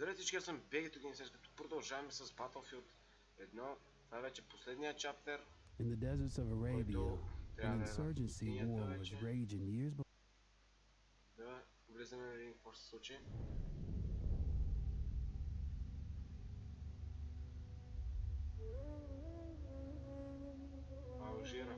Здравейте всички, аз съм EP011, като продължаваме с Battlefield 1. Това е вече последния чаптер. In the deserts of Arabia, an insurgency war was raging years before. Да влизаме да видим какво ще се случи. Алжира.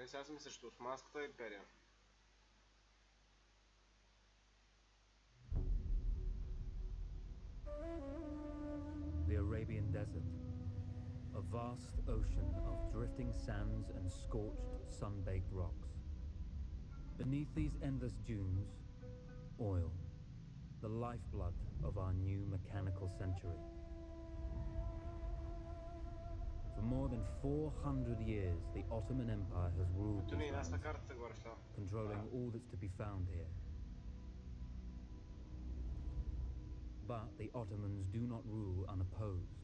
Добре, сега сме срещу Османската империя. The Arabian Desert, a vast ocean of drifting sands and scorched, sun-baked rocks. Beneath these endless dunes, oil, the lifeblood of our new mechanical century. For more than 400 years, the Ottoman Empire has ruled these lands, controlling all that's to be found here. But the Ottomans do not rule unopposed.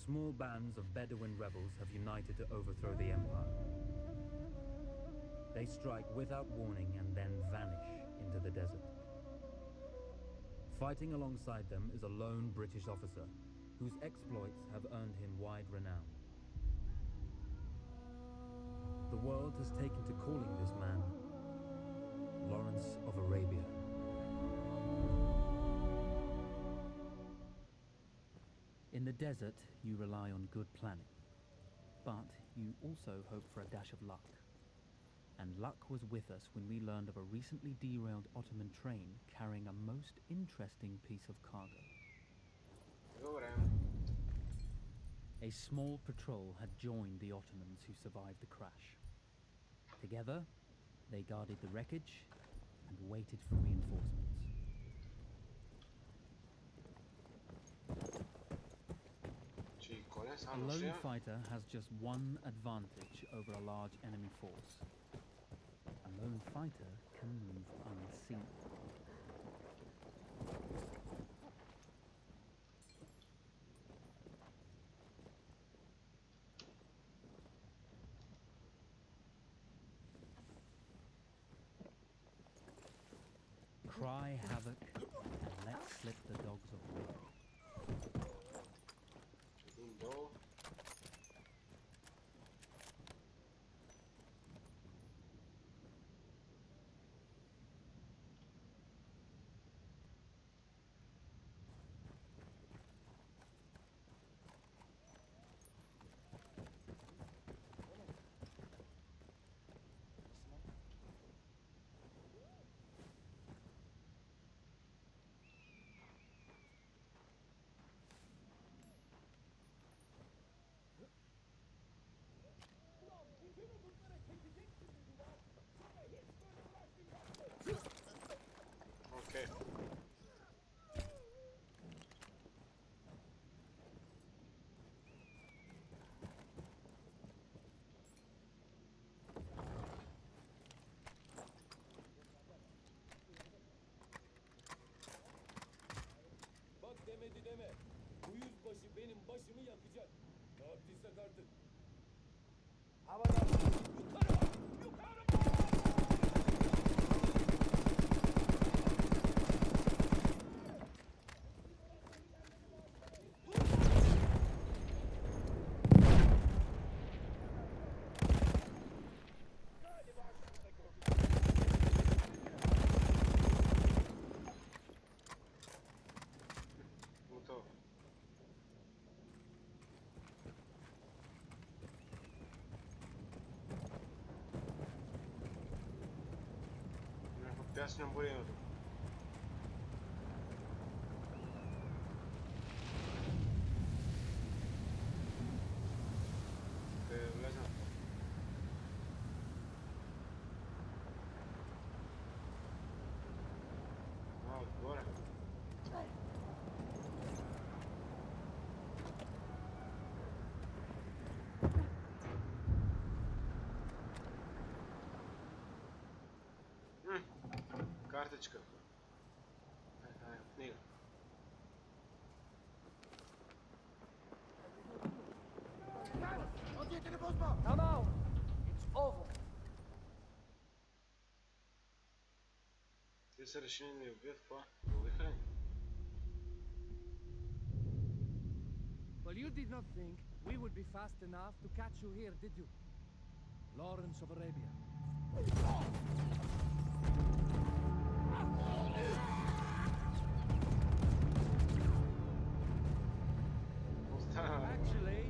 Small bands of Bedouin rebels have united to overthrow the empire. They strike without warning and then vanish into the desert. Fighting alongside them is a lone British officer whose exploits have earned him wide renown. The world has taken to calling this man Lawrence of Arabia. In the desert, you rely on good planning, but you also hope for a dash of luck. And luck was with us when we learned of a recently derailed Ottoman train carrying a most interesting piece of cargo. A small patrol had joined the Ottomans who survived the crash. Together, they guarded the wreckage and waited for reinforcements. A lone fighter has just one advantage over a large enemy force. A lone fighter can move unseen. Cry havoc and let slip the dogs of war. Okay. Bak demedi deme. Bu yüzbaşı benim başımı yakacak. Ne yaptıysak artık. Havadan yukarı! Yukarı! Пясно буреното. Влезна. Картичка. Книга. Now, now, it's over. Те са решили да ми убият това. Убиха ли? Well, you did not think we would be fast enough to catch you here, did you? Lawrence of Arabia. Actually,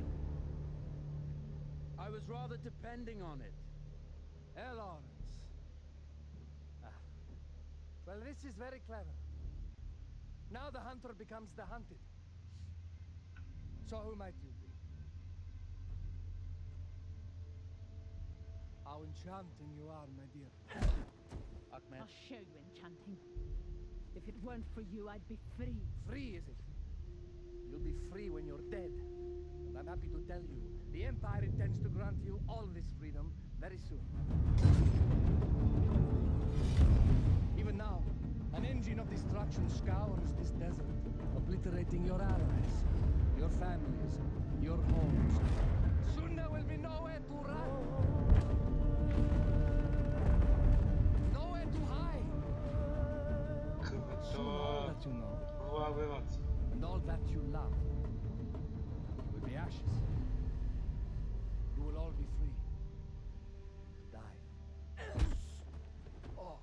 I was rather depending on it. Lawrence. Well, this is very clever. Now the hunter becomes the hunted. So who might you be? How enchanting you are, my dear. Ahmed. I'll show you enchanting. If it weren't for you, I'd be free. Free, is it? You'll be free when you're dead. And I'm happy to tell you, the Empire intends to grant you all this freedom very soon. Even now, an engine of destruction scours this desert, obliterating your allies, your families, your homes. Soon there will be nowhere to run. Nowhere to hide. Soon all that you know and all that you love will be ashes. You will all be free to die. Oh,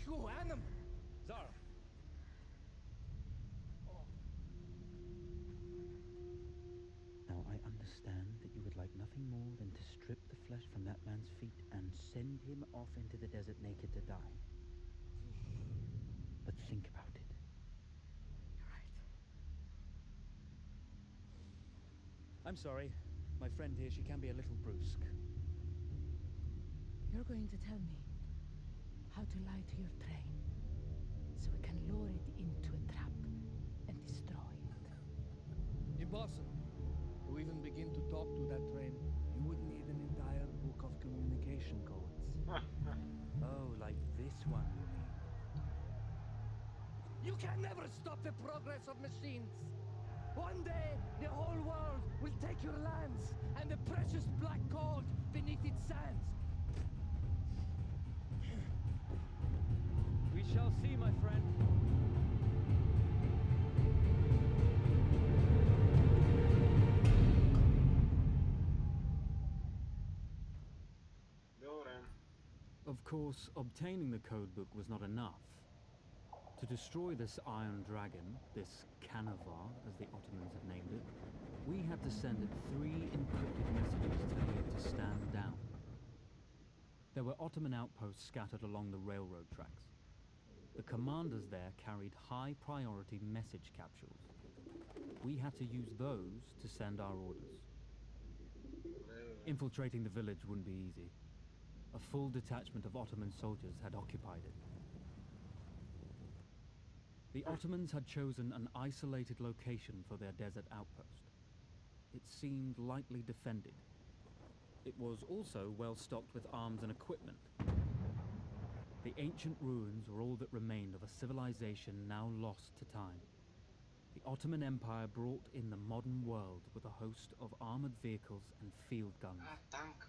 you animal! Zara. Now I understand that you would like nothing more than to strip the flesh from that man's feet and send him off into the desert naked to die. But think about it. You're right. I'm sorry. My friend here, she can be a little brusque. You're going to tell me how to lie to your train so we can lure it into a trap and destroy it. Impossible. To even begin to talk to that train, you would need an entire book of communication codes. Oh, like this one, you mean? You can never stop the progress of machines. One day, the whole world will take your lands and the precious black gold beneath its sands. We shall see, my friend. Of course, obtaining the code book was not enough. To destroy this Iron Dragon, this Canavar, as the Ottomans have named it, we had to send it 3 encrypted messages telling it to stand down. There were Ottoman outposts scattered along the railroad tracks. The commanders there carried high-priority message capsules. We had to use those to send our orders. Infiltrating the village wouldn't be easy. A full detachment of Ottoman soldiers had occupied it. The Ottomans had chosen an isolated location for their desert outpost. It seemed lightly defended. It was also well stocked with arms and equipment. The ancient ruins were all that remained of a civilization now lost to time. The Ottoman Empire brought in the modern world with a host of armored vehicles and field guns. Tank.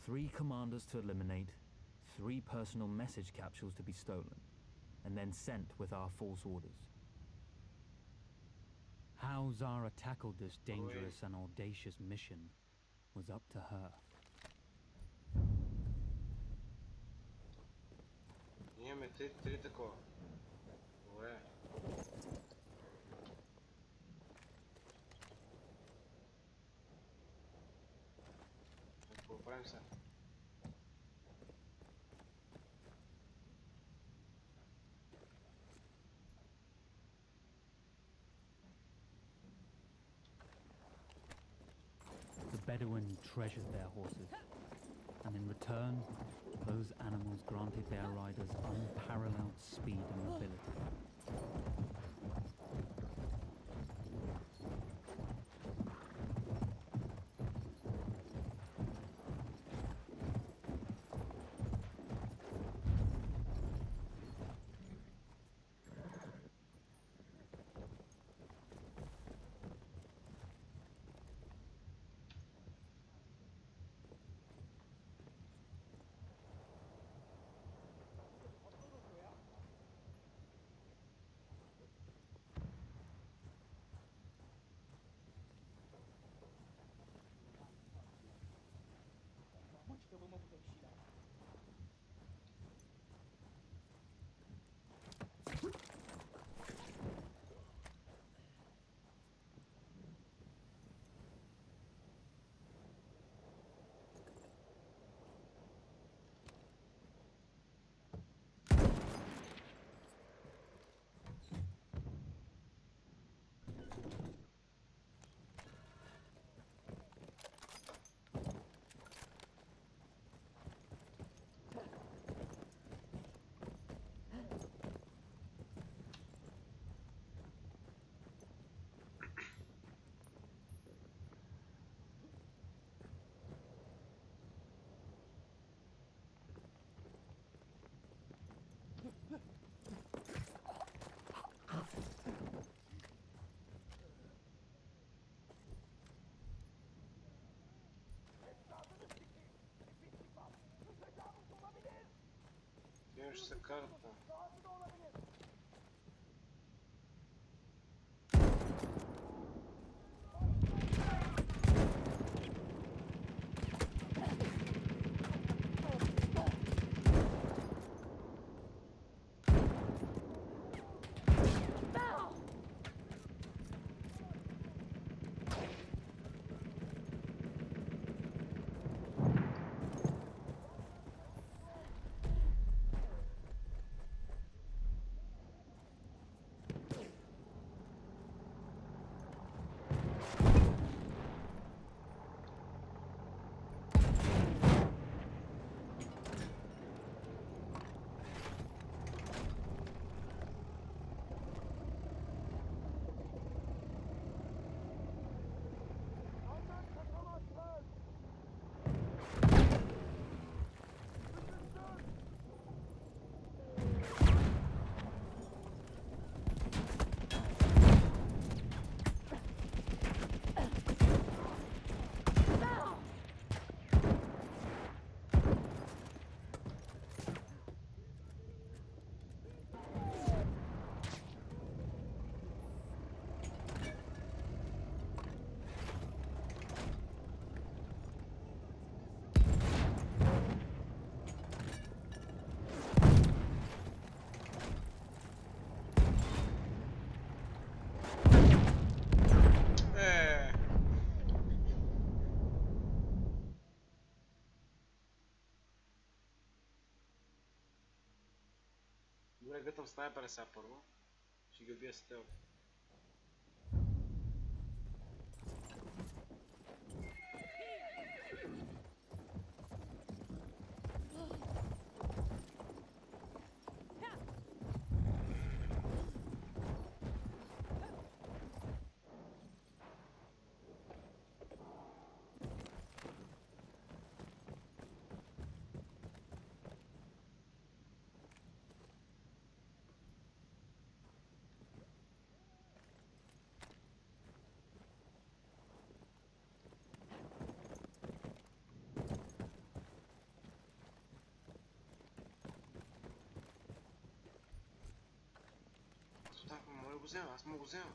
3 commanders to eliminate, 3 personal message capsules to be stolen, and then sent with our false orders. How Zara tackled this dangerous and audacious mission was up to her. Имаме 3 такова. Добре. Какво правим сега? The Bedouin treasured their horses, and in return, those animals granted their riders unparalleled speed and mobility. Виж се карта. Добре, гътам снайпера сега първо. Ще ги убия стелт. Моля го взема, аз му го взема.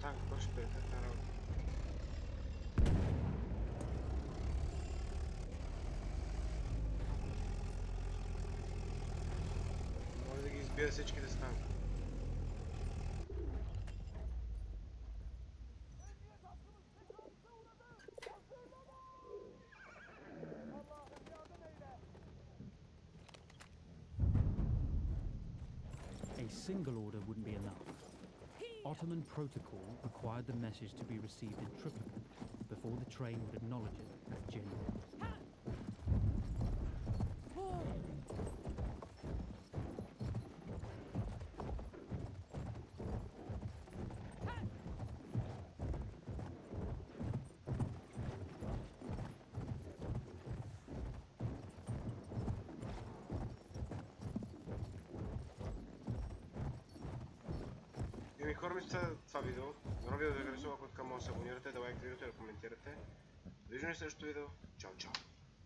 Танк точно е на работа. Може да ги избия всичките с танк. a single order wouldn't be enough. Ottoman protocol required the message to be received in triplicate before the train would acknowledge it as genuine. Хора ми сте това видео. Дано ви да ви харесува, ако така може да се абонирате, да лайкнете и да коментирате. Виждаме следващото видео. Чао, чао!